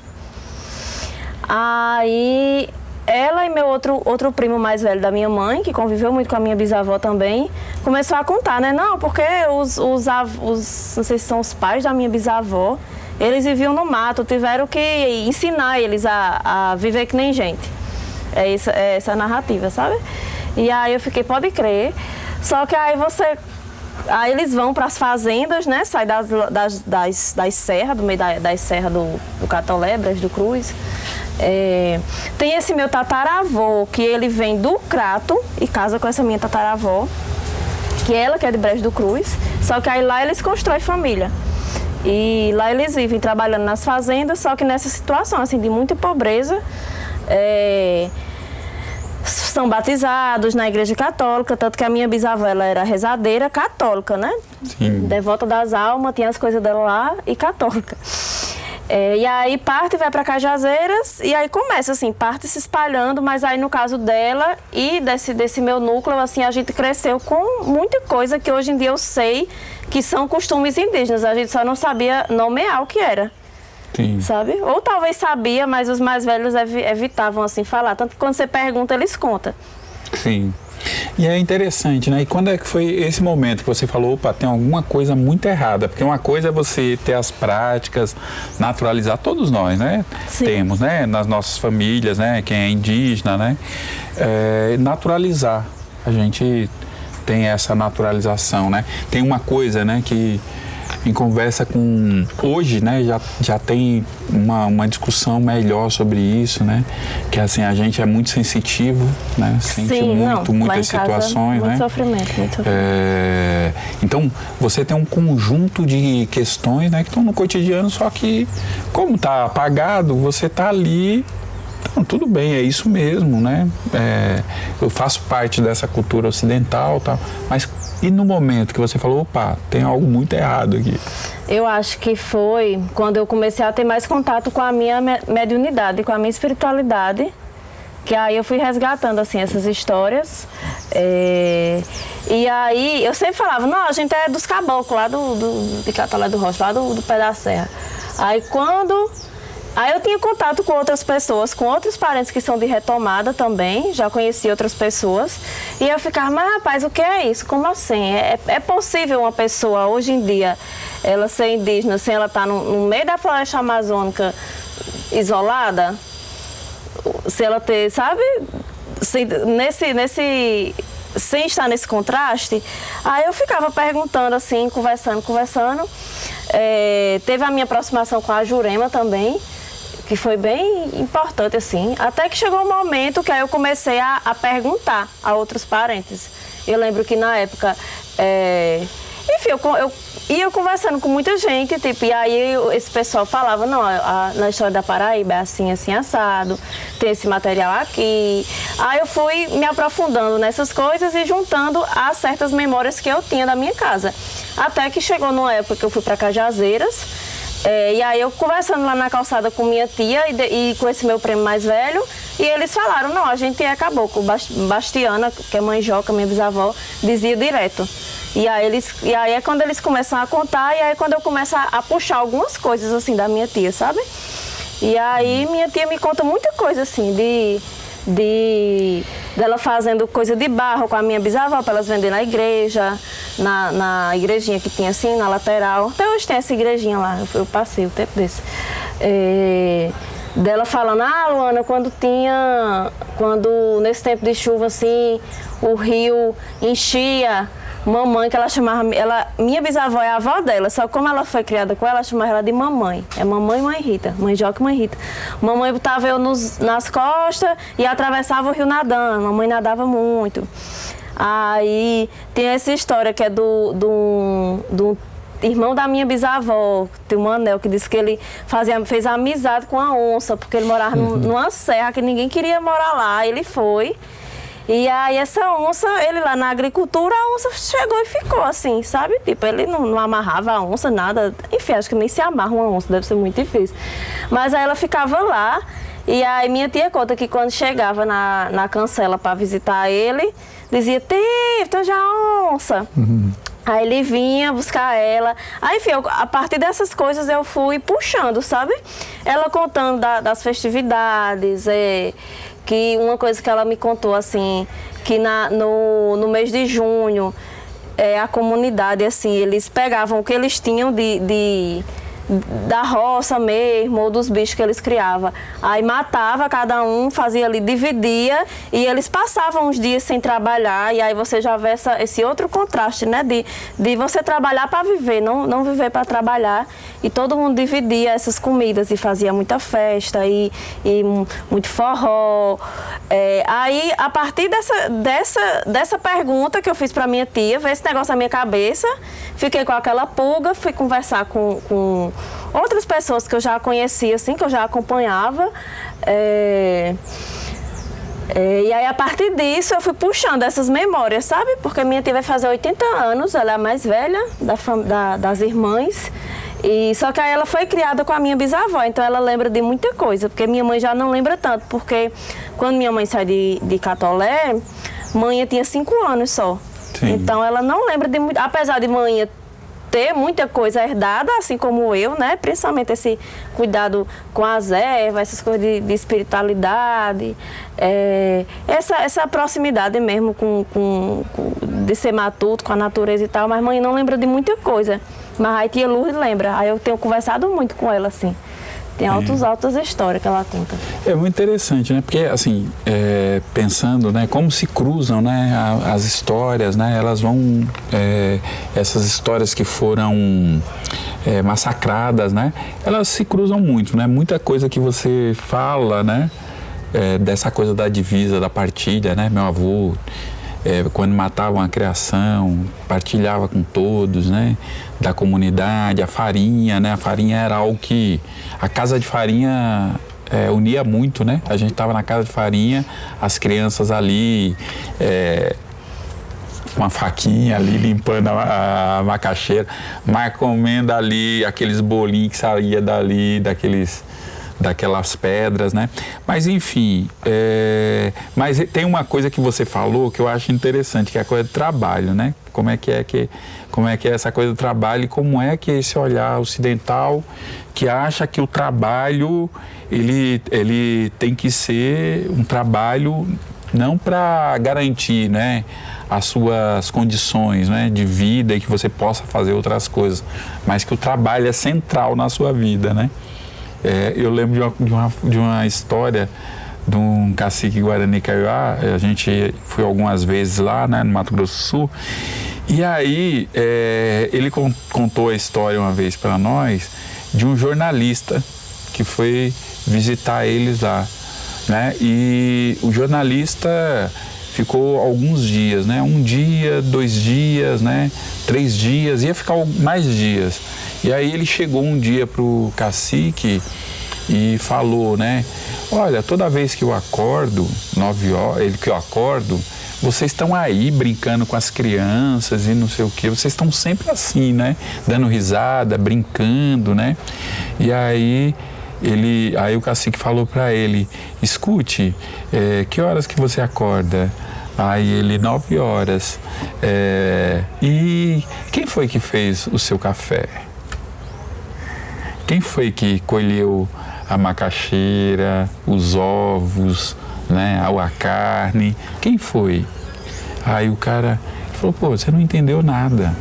Aí ela e meu outro primo mais velho da minha mãe, que conviveu muito com a minha bisavó também, começou a contar, né? Não, porque os não sei se são os pais da minha bisavó, eles viviam no mato, tiveram que ensinar eles a viver que nem gente. É essa a narrativa, sabe? E aí eu fiquei, pode crer. Só que aí eles vão para as fazendas, né? Sai das serras, do meio das serras do Catolé, Brejo do Cruz. Tem esse meu tataravô, que ele vem do Crato e casa com essa minha tataravó, que ela que é de Brejo do Cruz, só que aí lá eles constroem família. E lá eles vivem trabalhando nas fazendas, só que nessa situação assim, de muita pobreza, são batizados na igreja católica, tanto que a minha bisavó ela era rezadeira católica, né? Sim. Devota das almas, tinha as coisas dela lá e católica. E aí parte vai para Cajazeiras e aí começa assim, parte se espalhando, mas aí no caso dela e desse meu núcleo, assim, a gente cresceu com muita coisa que hoje em dia eu sei que são costumes indígenas, a gente só não sabia nomear o que era. Sim. Sabe? Ou talvez sabia, mas os mais velhos evitavam assim falar, tanto que quando você pergunta eles contam. Sim. E é interessante, né? E quando é que foi esse momento que você falou, opa, tem alguma coisa muito errada? Porque uma coisa é você ter as práticas, naturalizar, todos nós, né? Sim. Temos, né? Nas nossas famílias, né? Quem é indígena, né? Naturalizar. A gente tem essa naturalização, né? Tem uma coisa, né? Que em conversa com... Hoje, né? Já tem uma discussão melhor sobre isso, né? Que assim, a gente é muito sensitivo, né? Sente Sim, muitas situações, muito né? Sofrimento, muito sofrimento. Então, você tem um conjunto de questões, né? Que estão no cotidiano, só que como está apagado, você está ali... Então, tudo bem, é isso mesmo, né? Eu faço parte dessa cultura ocidental, tal, mas e no momento que você falou, opa, tem algo muito errado aqui? Eu acho que foi quando eu comecei a ter mais contato com a minha mediunidade, com a minha espiritualidade, que aí eu fui resgatando, assim, essas histórias. E aí eu sempre falava, não, a gente é dos caboclos, lá de Catolé do Rocha, lá do pé da serra. Aí eu tinha contato com outras pessoas, com outros parentes que são de retomada também, já conheci outras pessoas, e eu ficava, mas rapaz, o que é isso? Como assim? É possível uma pessoa, hoje em dia, ela ser indígena, sem ela estar no meio da floresta amazônica, isolada? Se ela ter, sabe? Sem estar nesse contraste, aí eu ficava perguntando assim, conversando. Teve a minha aproximação com a Jurema também, que foi bem importante, assim, até que chegou um momento que aí eu comecei a perguntar a outros parentes. Eu lembro que na época, enfim, eu ia conversando com muita gente, tipo, e aí esse pessoal falava, não, na história da Paraíba é assim, assim, assado, tem esse material aqui. Aí eu fui me aprofundando nessas coisas e juntando a certas memórias que eu tinha da minha casa. Até que chegou numa época que eu fui para Cajazeiras, e aí eu conversando lá na calçada com minha tia e com esse meu primo mais velho, e eles falaram, não, a gente é caboclo. Bastiana, que é mãe Joca, minha bisavó, dizia direto. E aí é quando eles começam a contar, e aí quando eu começo a puxar algumas coisas assim da minha tia, sabe? E aí minha tia me conta muita coisa assim, dela fazendo coisa de barro com a minha bisavó para elas venderem na igreja, na igrejinha que tinha assim, na lateral. Até hoje tem essa igrejinha lá, eu passei o tempo desse. Dela falando, Luana, quando nesse tempo de chuva assim, o rio enchia, mamãe, que ela chamava, minha bisavó é a avó dela, só que como ela foi criada com ela chamava ela de mamãe. É mamãe e mãe Rita, mãe Joca e mãe Rita. Mamãe botava eu nas costas e atravessava o rio nadando, mamãe nadava muito. Aí tem essa história que é do irmão da minha bisavó, tem um Manel, que disse que ele fez amizade com a onça, porque ele morava numa serra que ninguém queria morar lá, ele foi. E aí essa onça, ele lá na agricultura, a onça chegou e ficou assim, sabe? Tipo, ele não amarrava a onça, nada. Enfim, acho que nem se amarra uma onça, deve ser muito difícil. Mas aí ela ficava lá, e aí minha tia conta que quando chegava na cancela para visitar ele, dizia, Tio, tu já onça. Aí ele vinha buscar ela. Aí, enfim, a partir dessas coisas eu fui puxando, sabe? Ela contando das festividades, que uma coisa que ela me contou, assim, que no mês de junho, a comunidade, assim, eles pegavam o que eles tinham da roça mesmo, ou dos bichos que eles criavam. Aí matava cada um, fazia ali, dividia, e eles passavam uns dias sem trabalhar, e aí você já vê esse outro contraste, né, de você trabalhar para viver, não viver para trabalhar, e todo mundo dividia essas comidas, e fazia muita festa, e muito forró. Aí, a partir dessa pergunta que eu fiz para minha tia, veio esse negócio na minha cabeça, fiquei com aquela pulga, fui conversar com outras pessoas que eu já conhecia, assim, que eu já acompanhava. E aí, a partir disso, eu fui puxando essas memórias, sabe? Porque minha tia vai fazer 80 anos, ela é a mais velha das irmãs. Só que aí ela foi criada com a minha bisavó, então ela lembra de muita coisa, porque minha mãe já não lembra tanto, porque quando minha mãe saiu de Catolé, mãe tinha 5 anos só. Sim. Então ela não lembra de muito, apesar de mãe ter muita coisa herdada, assim como eu, né? Principalmente esse cuidado com as ervas, essas coisas de espiritualidade, essa proximidade mesmo de ser matuto com a natureza e tal, mas mãe não lembra de muita coisa. Mas aí tia Lourdes lembra, aí eu tenho conversado muito com ela, assim. Tem altas histórias que ela conta. É muito interessante, né? Porque, assim, pensando, né? Como se cruzam, né? As histórias, né? Elas vão... essas histórias que foram massacradas, né? Elas se cruzam muito, né? Muita coisa que você fala, né? Dessa coisa da divisa, da partilha, né? Meu avô... quando matavam a criação, partilhava com todos, né? Da comunidade, a farinha, né? A farinha era algo que... A casa de farinha unia muito, né? A gente estava na casa de farinha, as crianças ali, uma faquinha ali, limpando a macaxeira, mas comendo ali aqueles bolinhos que saía dali, daquelas pedras, né? Mas enfim, mas tem uma coisa que você falou que eu acho interessante, que é a coisa do trabalho, né? Como é que é essa coisa do trabalho e como é que esse olhar ocidental que acha que o trabalho ele tem que ser um trabalho não para garantir, né, as suas condições, né, de vida e que você possa fazer outras coisas, mas que o trabalho é central na sua vida, né? Eu lembro de uma história de um cacique Guarani Kaiowá. A gente foi algumas vezes lá, né, no Mato Grosso do Sul, e aí ele contou a história uma vez para nós de um jornalista que foi visitar eles lá, né, e o jornalista ficou alguns dias, né, 1 dia, 2 dias, né, 3 dias, ia ficar mais dias. E aí ele chegou um dia pro cacique e falou, né, olha, toda vez que eu acordo, 9 horas, que eu acordo, vocês estão aí brincando com as crianças e não sei o quê, vocês estão sempre assim, né, dando risada, brincando, né. E aí o cacique falou para ele, escute, que horas que você acorda? Aí ele, 9 horas. E quem foi que fez o seu café? Quem foi que colheu a macaxeira, os ovos, né, a carne? Quem foi? Aí o cara falou, pô, você não entendeu nada,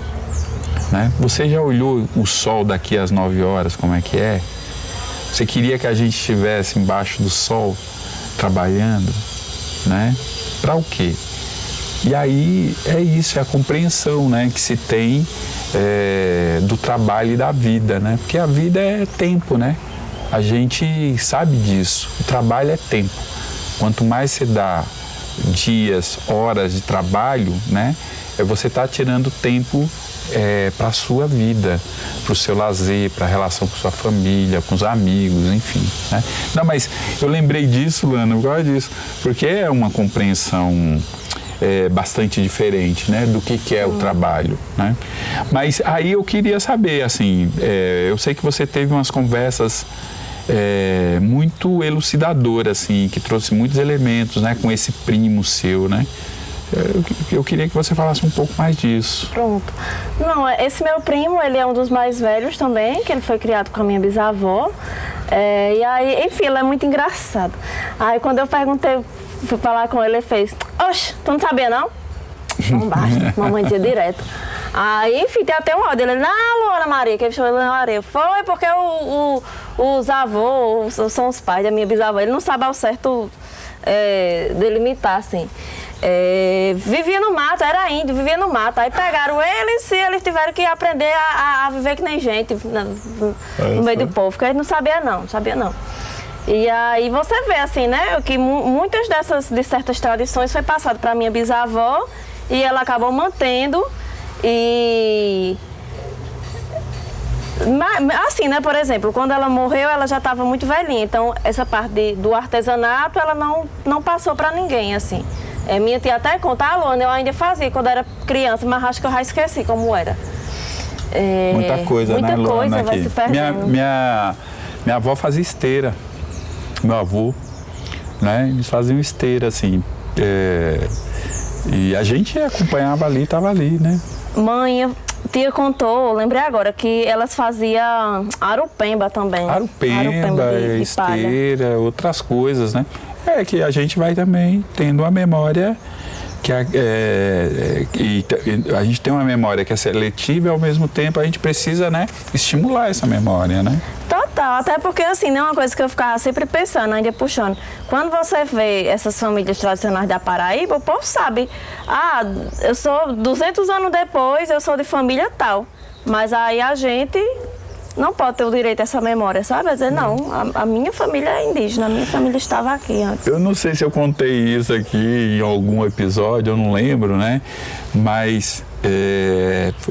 né? Você já olhou o sol daqui às 9 horas, como é que é? Você queria que a gente estivesse embaixo do sol, trabalhando, né? Para o quê? E aí é isso, é a compreensão, né, que se tem do trabalho e da vida, né? Porque a vida é tempo, né? A gente sabe disso. O trabalho é tempo. Quanto mais você dá dias, horas de trabalho, né? Você está tirando tempo para a sua vida, para o seu lazer, para a relação com sua família, com os amigos, enfim. Né? Não, mas eu lembrei disso, Luana, eu gosto disso, porque é uma compreensão bastante diferente, né, do que é o trabalho, né? Mas aí eu queria saber, assim, eu sei que você teve umas conversas muito elucidadoras, assim, que trouxe muitos elementos, né, com esse primo seu, né? Eu queria que você falasse um pouco mais disso. Pronto. Não, esse meu primo, ele é um dos mais velhos também, que ele foi criado com a minha bisavó. E aí, enfim, ele é muito engraçado. Aí quando eu perguntei, fui falar com ele, ele fez: oxe, tu não sabia não? Não basta, mamãe dizia direto. Aí, enfim, tem até um áudio. Ele: não, Luana Maria, que ele chamou Luana Maria. Foi porque os avós, são os pais da minha bisavó, ele não sabe ao certo delimitar, assim. Vivia no mato, era índio, vivia no mato. Aí pegaram eles e eles tiveram que aprender a viver que nem gente no meio do povo, porque eles não sabia não. E aí você vê assim, né, que muitas de certas tradições foi passado para minha bisavó e ela acabou mantendo. E assim, né, por exemplo, quando ela morreu, ela já estava muito velhinha, então essa parte do artesanato ela não passou para ninguém, assim. Minha tia até conta, Luana, eu ainda fazia quando era criança, mas acho que eu já esqueci como era. Muita coisa, né, Luana? Muita coisa vai se perdendo. Minha avó fazia esteira, meu avô, né? Eles faziam esteira, assim. E a gente acompanhava ali, estava ali, né? Tia contou, lembrei agora, que elas faziam arupemba também. Arupemba, de esteira, palha. outras coisas, né? Que a gente vai também tendo uma memória que a gente tem uma memória que é seletiva e ao mesmo tempo a gente precisa, né, estimular essa memória, né? Total, até porque assim, não é uma coisa que eu ficava sempre pensando, ainda puxando. Quando você vê essas famílias tradicionais da Paraíba, o povo sabe, eu sou 200 anos depois, eu sou de família tal, mas aí a gente não pode ter o direito a essa memória, sabe? Dizer, não, a minha família é indígena, a minha família estava aqui antes. Eu não sei se eu contei isso aqui em algum episódio, eu não lembro, né? Mas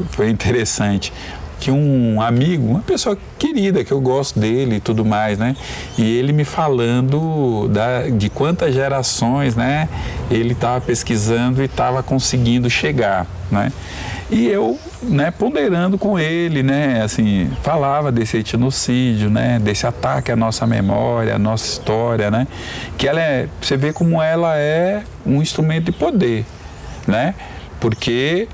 foi interessante que um amigo, uma pessoa querida, que eu gosto dele e tudo mais, né? E ele me falando de quantas gerações, né? Ele estava pesquisando e estava conseguindo chegar, né? E eu, né, ponderando com ele, né, assim, falava desse etnocídio, né, desse ataque à nossa memória, à nossa história, né, que você vê como ela é um instrumento de poder, né, porque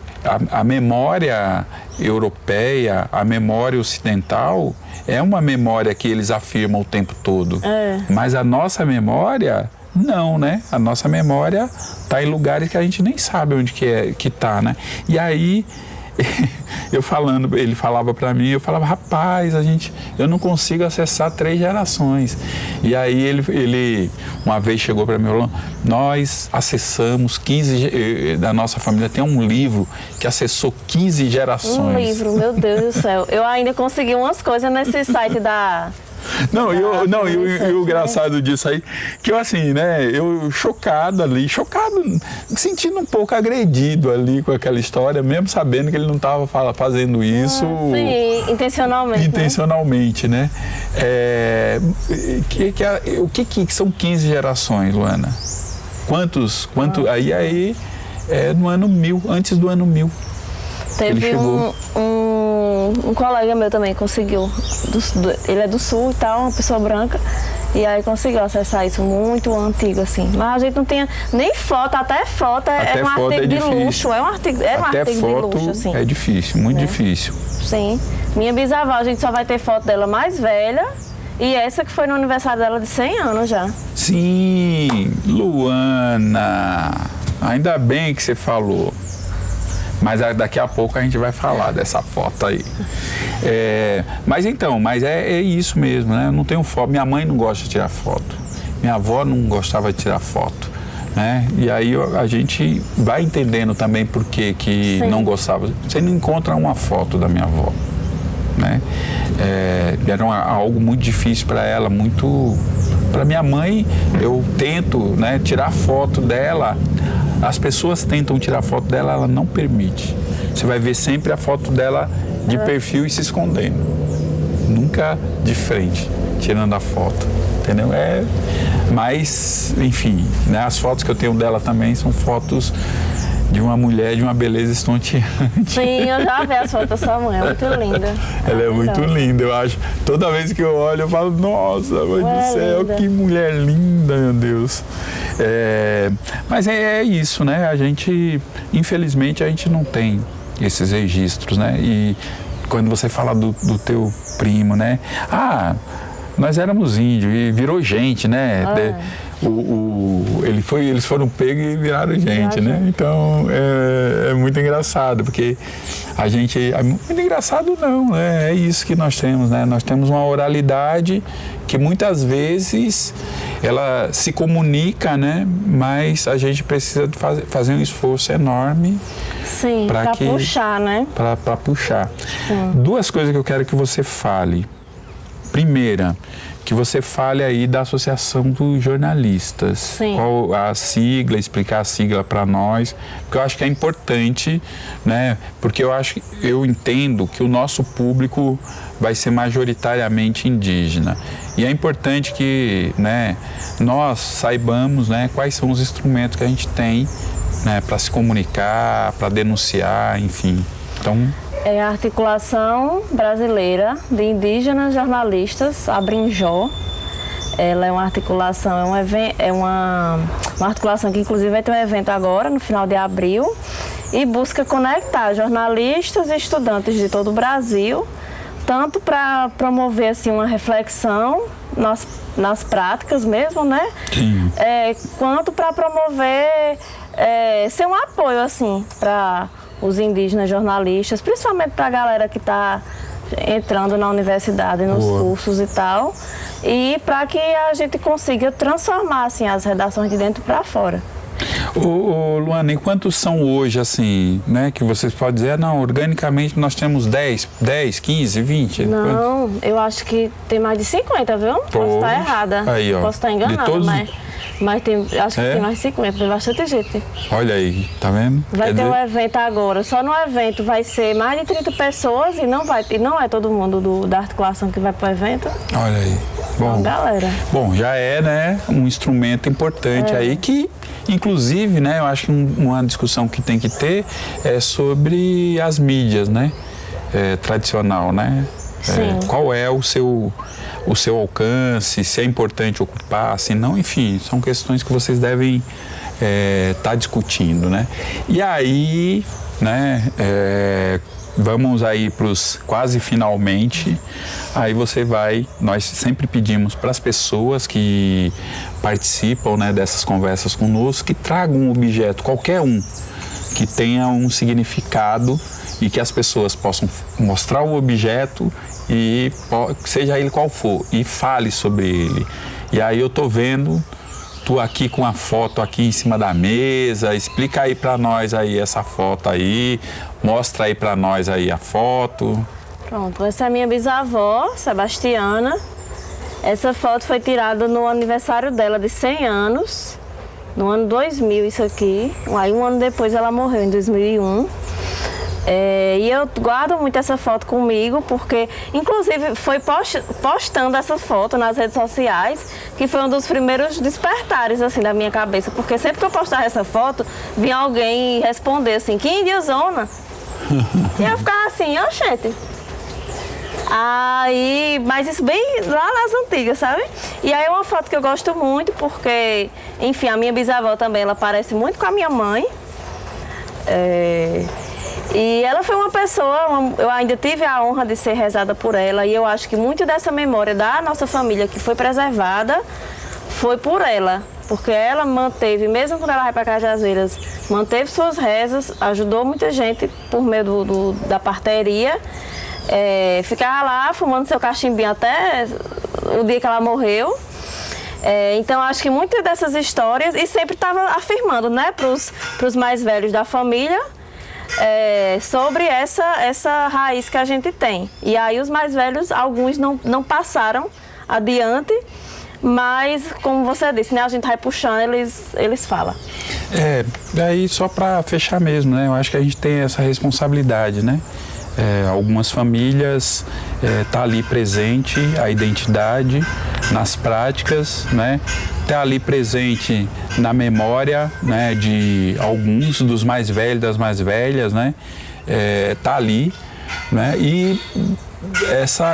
a memória europeia, a memória ocidental é uma memória que eles afirmam o tempo todo, mas a nossa memória não, né? A nossa memória está em lugares que a gente nem sabe onde que está, né? E aí, ele falava para mim, eu falava, rapaz, eu não consigo acessar 3 gerações. E aí ele uma vez chegou para mim e falou, nós acessamos 15, da nossa família tem um livro que acessou 15 gerações. Um livro, meu Deus do céu. Eu ainda consegui umas coisas nesse site da... E o engraçado disso aí, que eu assim, né, eu chocado, sentindo um pouco agredido ali com aquela história, mesmo sabendo que ele não estava fazendo isso... sim, intencionalmente. Intencionalmente, né? O que são 15 gerações, Luana? Aí no ano 1000, antes do ano 1000. Teve um colega meu também conseguiu, ele é do sul e tal, uma pessoa branca, e aí conseguiu acessar isso, muito antigo assim. Mas a gente não tinha nem foto, até foto é um artigo de luxo, era um artigo de luxo, assim. É difícil, muito difícil. Sim, minha bisavó, a gente só vai ter foto dela mais velha, e essa que foi no aniversário dela de 100 anos já. Sim, Luana, ainda bem que você falou. Mas daqui a pouco a gente vai falar dessa foto aí. Mas é isso mesmo, né? Eu não tenho foto. Minha mãe não gosta de tirar foto. Minha avó não gostava de tirar foto, né? E aí a gente vai entendendo também por que não gostava. Você não encontra uma foto da minha avó, né? Era algo muito difícil para ela, muito Para minha mãe, eu tento, né, tirar foto dela. As pessoas tentam tirar foto dela, ela não permite. Você vai ver sempre a foto dela de perfil e se escondendo. Nunca de frente, tirando a foto. Entendeu? Mas, enfim, né, as fotos que eu tenho dela também são fotos de uma mulher de uma beleza estonteante. Sim, eu já vi as fotos da sua mãe, é muito linda. Ela é muito linda, eu acho. Toda vez que eu olho, eu falo, nossa, mãe do céu, linda. que mulher linda, meu Deus. Mas é isso, né? A gente, infelizmente, a gente não tem esses registros, né? E quando você fala do teu primo, né? Nós éramos índios e virou gente, né? Eles foram pegos e viraram gente, né? Então é muito engraçado, porque a gente. É muito engraçado não, né? É isso que nós temos, né? Nós temos uma oralidade que muitas vezes ela se comunica, né? Mas a gente precisa de fazer um esforço enorme. Sim, para puxar, né? Para puxar. Sim. Duas coisas que eu quero que você fale. Primeira, que você fale aí da Associação dos Jornalistas. Sim. Qual a sigla, explicar a sigla para nós, porque eu acho que é importante, né? Porque eu entendo que o nosso público vai ser majoritariamente indígena. E é importante que, né, nós saibamos, né, quais são os instrumentos que a gente tem, né, para se comunicar, para denunciar, enfim. Então, é a Articulação Brasileira de Indígenas Jornalistas, Abrinjó. Ela é uma articulação, uma articulação que inclusive vai ter um evento agora, no final de abril, e busca conectar jornalistas e estudantes de todo o Brasil, tanto para promover assim, uma reflexão nas práticas mesmo, né? Sim. Quanto para promover, ser um apoio assim, para os indígenas jornalistas, principalmente para a galera que está entrando na universidade, nos cursos e tal, e para que a gente consiga transformar assim, as redações de dentro para fora. Luana, e quantos são hoje, assim, né, que vocês podem dizer, não, organicamente nós temos 10, 15, 20? Não, quantos? Eu acho que tem mais de 50, viu? Posso estar errada, aí, ó, posso estar enganada, todos... mas acho que tem mais de 50, tem bastante gente. Olha aí, tá vendo? Vai ter um evento agora, só no evento vai ser mais de 30 pessoas e não é todo mundo da articulação que vai para o evento. Olha aí. Bom, galera. Bom, já é, né, um instrumento importante aí que, inclusive, né, eu acho que uma discussão que tem que ter é sobre as mídias, né, tradicional, né? Qual é o seu alcance, se é importante ocupar, se não, enfim, são questões que vocês devem estar discutindo, né? E aí, né, vamos aí para os quase finalmente, aí nós sempre pedimos para as pessoas que participam, né, dessas conversas conosco, que tragam um objeto, qualquer um, que tenha um significado e que as pessoas possam mostrar o objeto e seja ele qual for, e fale sobre ele. E aí eu tô vendo tu aqui com a foto aqui em cima da mesa, explica aí para nós aí essa foto aí, mostra aí para nós aí a foto. Pronto, essa é a minha bisavó, Sebastiana. Essa foto foi tirada no aniversário dela de 100 anos, no ano 2000 isso aqui. Aí um ano depois ela morreu, em 2001. E eu guardo muito essa foto comigo, porque inclusive foi postando essa foto nas redes sociais, que foi um dos primeiros despertares assim da minha cabeça, porque sempre que eu postava essa foto, vinha alguém responder assim, que indiazona? E eu ficava assim, gente. Aí, mas isso bem lá nas antigas, sabe? E aí é uma foto que eu gosto muito, porque, enfim, a minha bisavó também, ela parece muito com a minha mãe. E ela foi uma pessoa, eu ainda tive a honra de ser rezada por ela, e eu acho que muito dessa memória da nossa família que foi preservada foi por ela, porque ela manteve, mesmo quando ela vai para Cajazeiras, manteve suas rezas, ajudou muita gente por meio da parteria, ficava lá fumando seu cachimbinho até o dia que ela morreu. Então acho que muitas dessas histórias, e sempre estava afirmando, né, para os mais velhos da família, sobre essa raiz que a gente tem. E aí os mais velhos, alguns não passaram adiante, mas, como você disse, né, a gente vai puxando, eles falam. Daí só para fechar mesmo, né? Eu acho que a gente tem essa responsabilidade, né? Algumas famílias tá ali presente a identidade nas práticas, né? Tá ali presente na memória, né? De alguns dos mais velhos, das mais velhas, né? Tá ali, né? E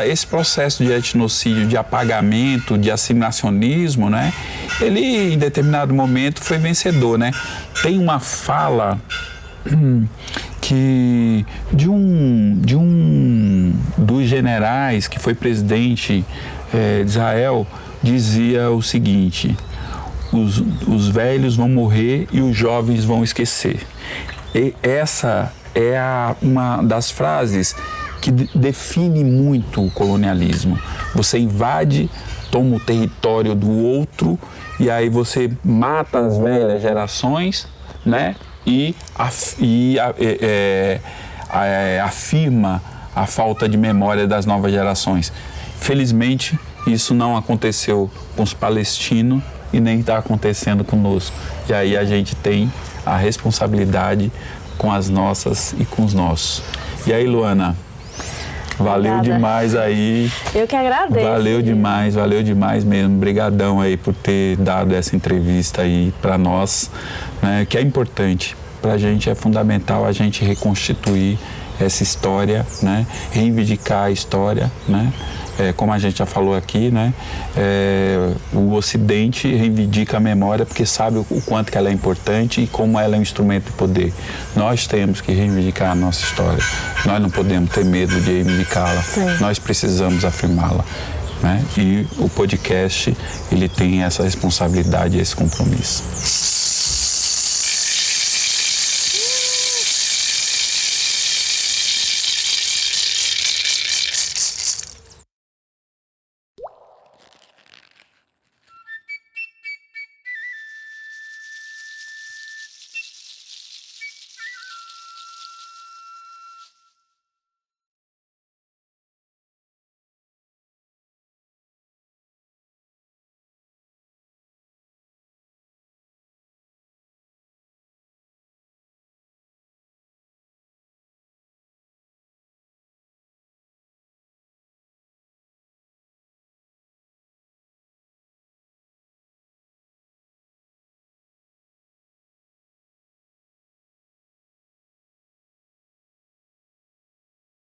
esse processo de etnocídio, de apagamento, de assimilacionismo, né? Ele, em determinado momento, foi vencedor, né? Tem uma fala que de um dos generais que foi presidente de Israel dizia o seguinte: os velhos vão morrer e os jovens vão esquecer. E essa é uma das frases que define muito o colonialismo. Você invade, toma o território do outro e aí você mata as velhas gerações, né? E afirma a falta de memória das novas gerações. Felizmente, isso não aconteceu com os palestinos e nem está acontecendo conosco. E aí a gente tem a responsabilidade com as nossas e com os nossos. E aí, Luana, valeu Obrigada. demais aí. Eu que agradeço. Valeu demais mesmo. Obrigadão aí por ter dado essa entrevista aí para nós, né, que é importante. Para a gente é fundamental a gente reconstituir essa história, né, reivindicar a história, né. Como a gente já falou aqui, né, o Ocidente reivindica a memória porque sabe o quanto que ela é importante e como ela é um instrumento de poder. Nós temos que reivindicar a nossa história. Nós não podemos ter medo de reivindicá-la. Nós precisamos afirmá-la, né? E o podcast, ele tem essa responsabilidade e esse compromisso.